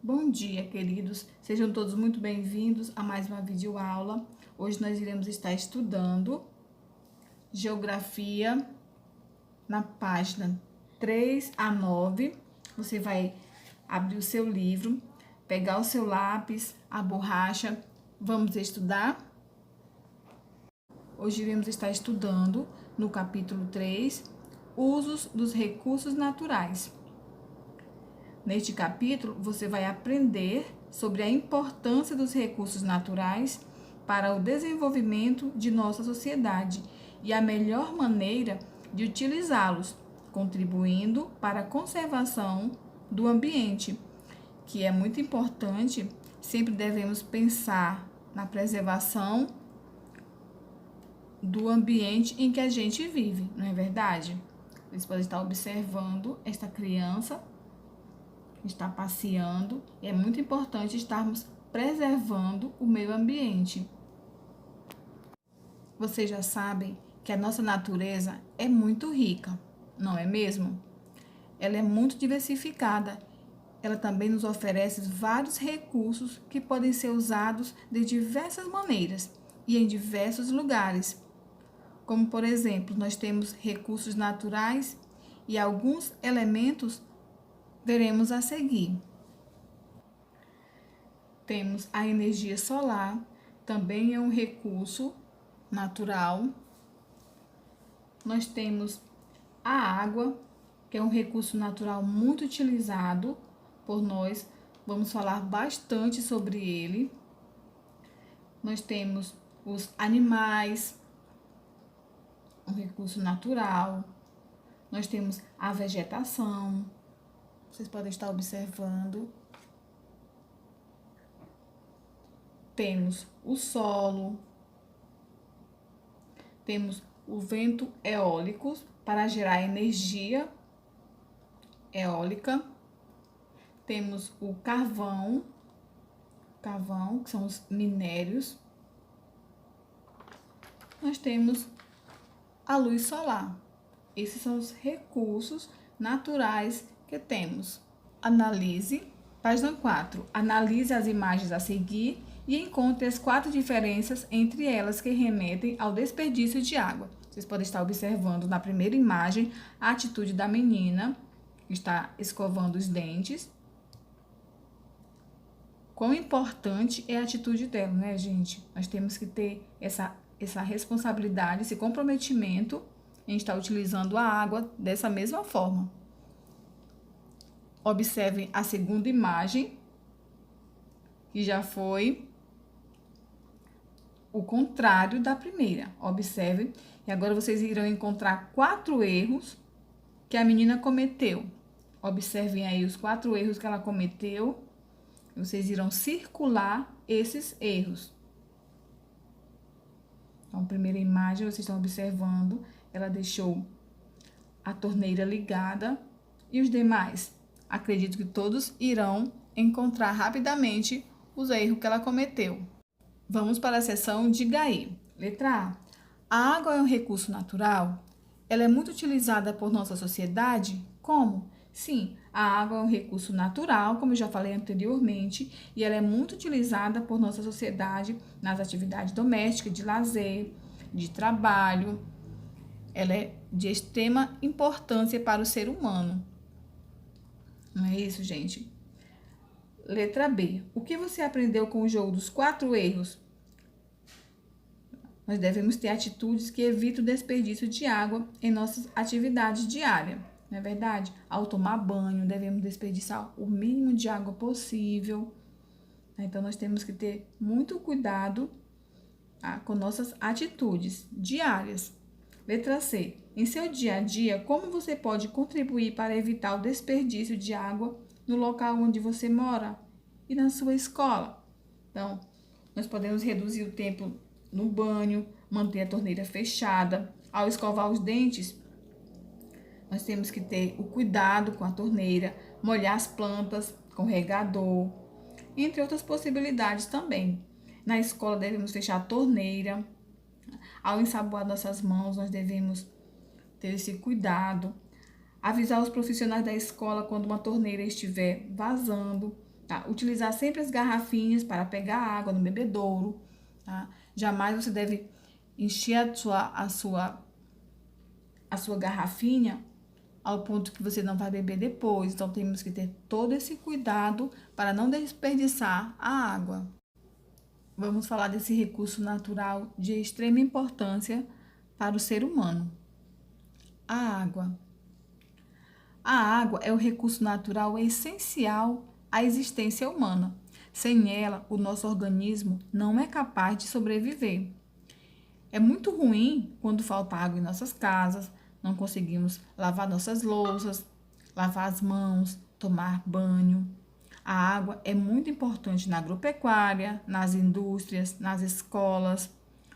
Bom dia, queridos. Sejam todos muito bem-vindos a mais uma videoaula. Hoje nós iremos estar estudando Geografia na página 3 a 9. Você vai abrir o seu livro, pegar o seu lápis, a borracha. Vamos estudar? Hoje iremos estar estudando no capítulo 3, Usos dos recursos naturais. Neste capítulo, você vai aprender sobre a importância dos recursos naturais para o desenvolvimento de nossa sociedade e a melhor maneira de utilizá-los, contribuindo para a conservação do ambiente, que é muito importante. Sempre devemos pensar na preservação do ambiente em que a gente vive, não é verdade? Vocês podem estar observando esta criança está passeando, e é muito importante estarmos preservando o meio ambiente. Vocês já sabem que a nossa natureza é muito rica, não é mesmo? Ela é muito diversificada. Ela também nos oferece vários recursos que podem ser usados de diversas maneiras e em diversos lugares. Como, por exemplo, nós temos recursos naturais e alguns elementos veremos a seguir. Temos a energia solar, também é um recurso natural. Nós temos a água, que é um recurso natural muito utilizado por nós. Vamos falar bastante sobre ele. Nós temos os animais, um recurso natural. Nós temos a vegetação. Vocês podem estar observando. Temos o solo. Temos o vento eólico para gerar energia eólica. Temos o carvão, que são os minérios. Nós temos a luz solar. Esses são os recursos naturais que temos. Analise, página 4. Analise as imagens a seguir e encontre as 4 diferenças entre elas que remetem ao desperdício de água. Vocês podem estar observando na primeira imagem a atitude da menina, que está escovando os dentes. Quão importante é a atitude dela, né, gente? Nós temos que ter essa responsabilidade, esse comprometimento em estar utilizando a água dessa mesma forma. Observem a segunda imagem, que já foi o contrário da primeira. Observem, e agora vocês irão encontrar 4 erros que a menina cometeu. Observem aí os 4 erros que ela cometeu. Vocês irão circular esses erros. Então, primeira imagem, vocês estão observando, ela deixou a torneira ligada. E os demais? Acredito que todos irão encontrar rapidamente os erros que ela cometeu. Vamos para a seção Diga aí. Letra A. A água é um recurso natural? Ela é muito utilizada por nossa sociedade? Como? Sim, a água é um recurso natural, como eu já falei anteriormente, e ela é muito utilizada por nossa sociedade nas atividades domésticas, de lazer, de trabalho. Ela é de extrema importância para o ser humano. Não é isso, gente? Letra B. O que você aprendeu com o jogo dos 4 erros? Nós devemos ter atitudes que evitam o desperdício de água em nossas atividades diárias. Não é verdade? Ao tomar banho, devemos desperdiçar o mínimo de água possível. Então, nós temos que ter muito cuidado com nossas atitudes diárias. Letra C. Em seu dia a dia, como você pode contribuir para evitar o desperdício de água no local onde você mora e na sua escola? Então, nós podemos reduzir o tempo no banho, manter a torneira fechada. Ao escovar os dentes, nós temos que ter o cuidado com a torneira, molhar as plantas com regador, entre outras possibilidades também. Na escola, devemos fechar a torneira. Ao ensaboar nossas mãos, nós devemos ter esse cuidado. Avisar os profissionais da escola quando uma torneira estiver vazando. tá? Utilizar sempre as garrafinhas para pegar água no bebedouro, tá? Jamais você deve encher a sua garrafinha ao ponto que você não vai beber depois. Então, temos que ter todo esse cuidado para não desperdiçar a água. Vamos falar desse recurso natural de extrema importância para o ser humano: a água. A água é o recurso natural essencial à existência humana. Sem ela, o nosso organismo não é capaz de sobreviver. É muito ruim quando falta água em nossas casas, não conseguimos lavar nossas louças, lavar as mãos, tomar banho. A água é muito importante na agropecuária, nas indústrias, nas escolas,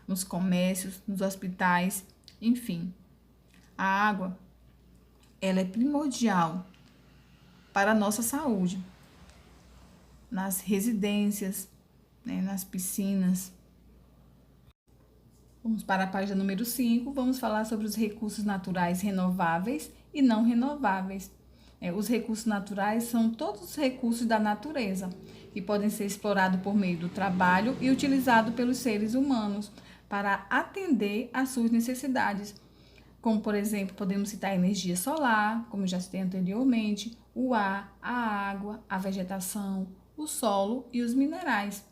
nos comércios, nos hospitais, enfim. A água, ela é primordial para a nossa saúde, nas residências, né, nas piscinas. Vamos para a página número 5, vamos falar sobre os recursos naturais renováveis e não renováveis. Os recursos naturais são todos os recursos da natureza que podem ser explorados por meio do trabalho e utilizados pelos seres humanos para atender às suas necessidades. Como, por exemplo, podemos citar a energia solar, como eu já citei anteriormente, o ar, a água, a vegetação, o solo e os minerais.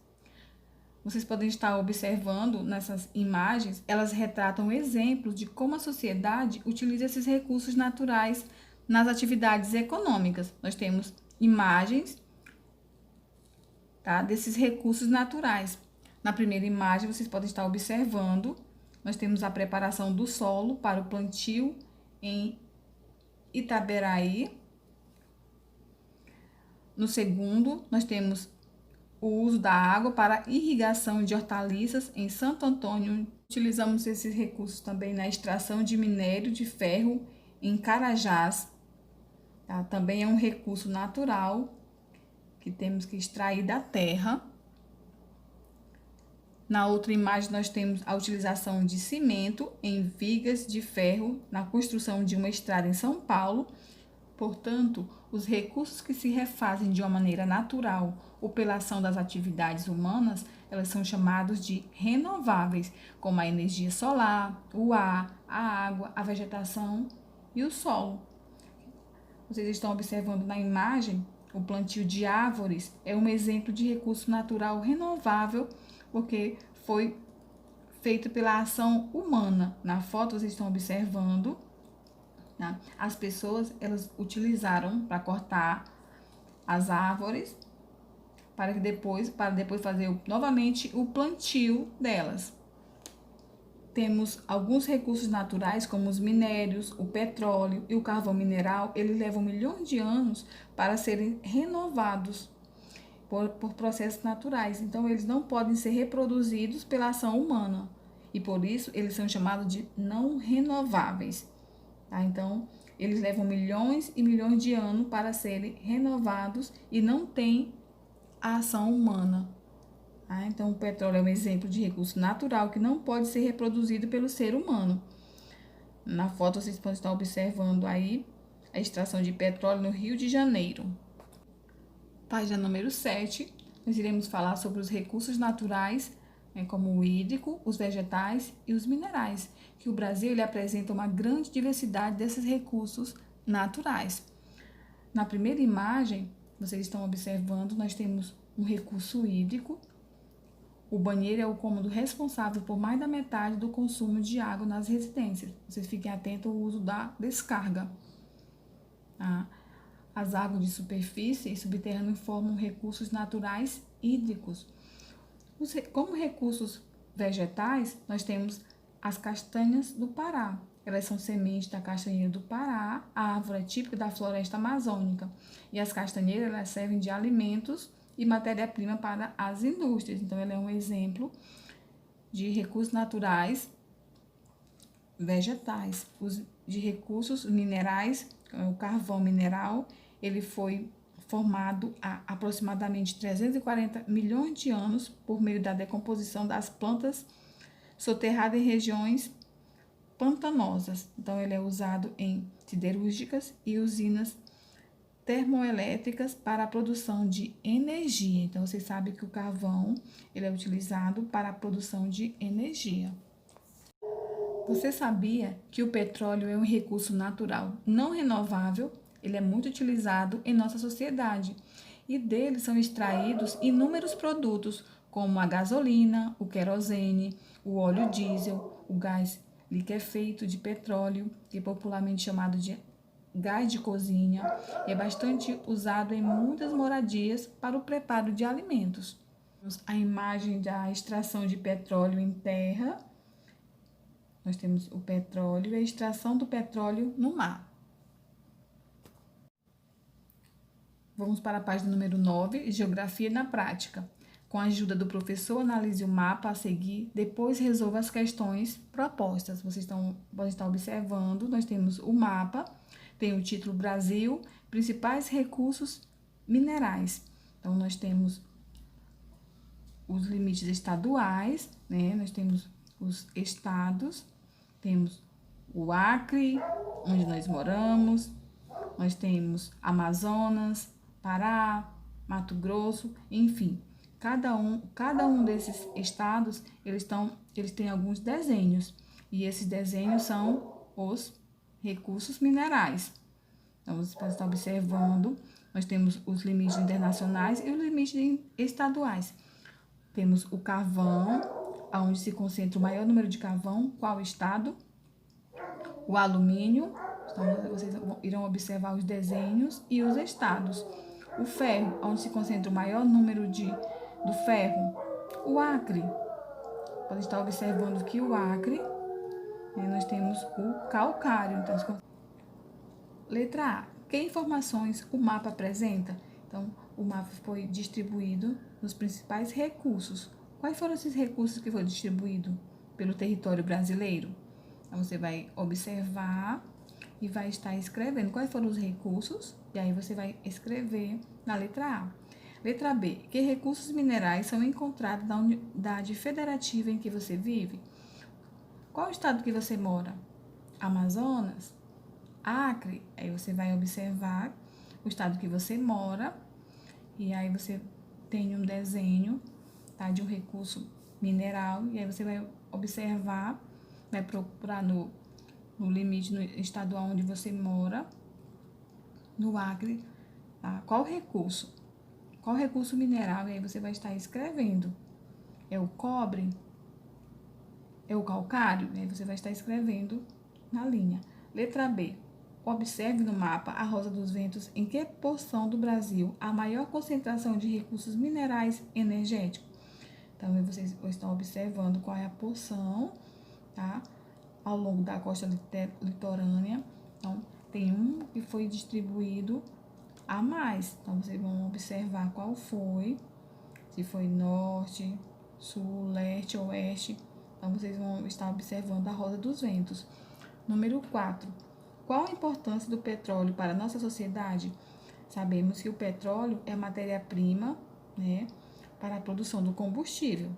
Vocês podem estar observando nessas imagens, elas retratam exemplos de como a sociedade utiliza esses recursos naturais nas atividades econômicas. Nós temos imagens, tá, desses recursos naturais. Na primeira imagem, vocês podem estar observando, nós temos a preparação do solo para o plantio em Itaberaí. No segundo, nós temos o uso da água para irrigação de hortaliças em Santo Antônio. Utilizamos esses recursos também na extração de minério de ferro em Carajás. Tá? Também é um recurso natural que temos que extrair da terra. Na outra imagem, nós temos a utilização de cimento em vigas de ferro na construção de uma estrada em São Paulo. Portanto, os recursos que se refazem de uma maneira natural ou pela ação das atividades humanas, elas são chamados de renováveis, como a energia solar, o ar, a água, a vegetação e o solo. Vocês estão observando na imagem, o plantio de árvores é um exemplo de recurso natural renovável, porque foi feito pela ação humana. Na foto, vocês estão observando, as pessoas, elas utilizaram para cortar as árvores para depois fazer novamente o plantio delas. Temos alguns recursos naturais, como os minérios, o petróleo e o carvão mineral. Eles levam milhões de anos para serem renovados por processos naturais. Então, eles não podem ser reproduzidos pela ação humana. E por isso, eles são chamados de não renováveis. Tá? Então, eles levam milhões e milhões de anos para serem renovados e não tem a ação humana. Tá? Então, o petróleo é um exemplo de recurso natural que não pode ser reproduzido pelo ser humano. Na foto, vocês podem estar observando aí a extração de petróleo no Rio de Janeiro. Página número 7, nós iremos falar sobre os recursos naturais, como o hídrico, os vegetais e os minerais, que o Brasil ele apresenta uma grande diversidade desses recursos naturais. Na primeira imagem, vocês estão observando, nós temos um recurso hídrico. O banheiro é o cômodo responsável por mais da metade do consumo de água nas residências. Vocês fiquem atentos ao uso da descarga. As águas de superfície e subterrâneo formam recursos naturais hídricos. Como recursos vegetais, nós temos as castanhas do Pará. Elas são sementes da castanheira do Pará, a árvore típica da floresta amazônica. E as castanheiras elas servem de alimentos e matéria-prima para as indústrias. Então, ela é um exemplo de recursos naturais vegetais. De recursos minerais, o carvão mineral, ele foi formado há aproximadamente 340 milhões de anos por meio da decomposição das plantas soterradas em regiões pantanosas. Então, ele é usado em siderúrgicas e usinas termoelétricas para a produção de energia. Então, vocês sabem que o carvão ele é utilizado para a produção de energia. Você sabia que o petróleo é um recurso natural não renovável? Ele é muito utilizado em nossa sociedade e dele são extraídos inúmeros produtos, como a gasolina, o querosene, o óleo diesel, o gás liquefeito de petróleo, que é popularmente chamado de gás de cozinha, e é bastante usado em muitas moradias para o preparo de alimentos. A imagem da extração de petróleo em terra. Nós temos o petróleo e a extração do petróleo no mar. Vamos para a página número 9, Geografia na Prática. Com a ajuda do professor, analise o mapa a seguir, depois resolva as questões propostas. Vocês podem estar observando, nós temos o mapa, tem o título Brasil, principais recursos minerais. Então, nós temos os limites estaduais, né? Nós temos os estados, temos o Acre, onde nós moramos, nós temos Amazonas, Pará, Mato Grosso, enfim. Cada um desses estados, eles têm alguns desenhos, e esses desenhos são os recursos minerais. Então, vocês podem estar observando, nós temos os limites internacionais e os limites estaduais. Temos o carvão, onde se concentra o maior número de carvão, qual estado? O alumínio, então vocês irão observar os desenhos e os estados. O ferro, onde se concentra o maior número do ferro. O Acre, pode estar observando que o Acre, nós temos o calcário. Então, letra A. Que informações o mapa apresenta? Então, o mapa foi distribuído nos principais recursos. Quais foram esses recursos que foram distribuídos pelo território brasileiro? Então, você vai observar e vai estar escrevendo quais foram os recursos, e aí você vai escrever na letra A. Letra B. Que recursos minerais são encontrados na unidade federativa em que você vive? Qual o estado que você mora? Amazonas? Acre? Aí você vai observar o estado que você mora, e aí você tem um desenho, tá, de um recurso mineral, e aí você vai observar, vai procurar no limite no estadual onde você mora, no Acre, tá? Qual recurso mineral, e aí você vai estar escrevendo. É o cobre? É o calcário? E aí você vai estar escrevendo na linha. Letra B. Observe no mapa a Rosa dos Ventos em que porção do Brasil há maior concentração de recursos minerais energéticos. Então, vocês estão observando qual é a porção, tá, ao longo da costa litorânea. Então, tem um que foi distribuído a mais. Então, vocês vão observar qual foi, se foi norte, sul, leste, oeste. Então, vocês vão estar observando a Rosa dos Ventos. Número 4. Qual a importância do petróleo para a nossa sociedade? Sabemos que o petróleo é a matéria-prima, né, para a produção do combustível,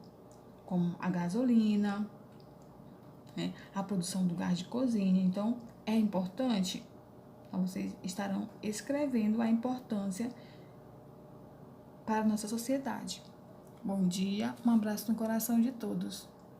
como a gasolina, né, a produção do gás de cozinha. Então, é importante. Então, vocês estarão escrevendo a importância para a nossa sociedade. Bom dia, um abraço no coração de todos.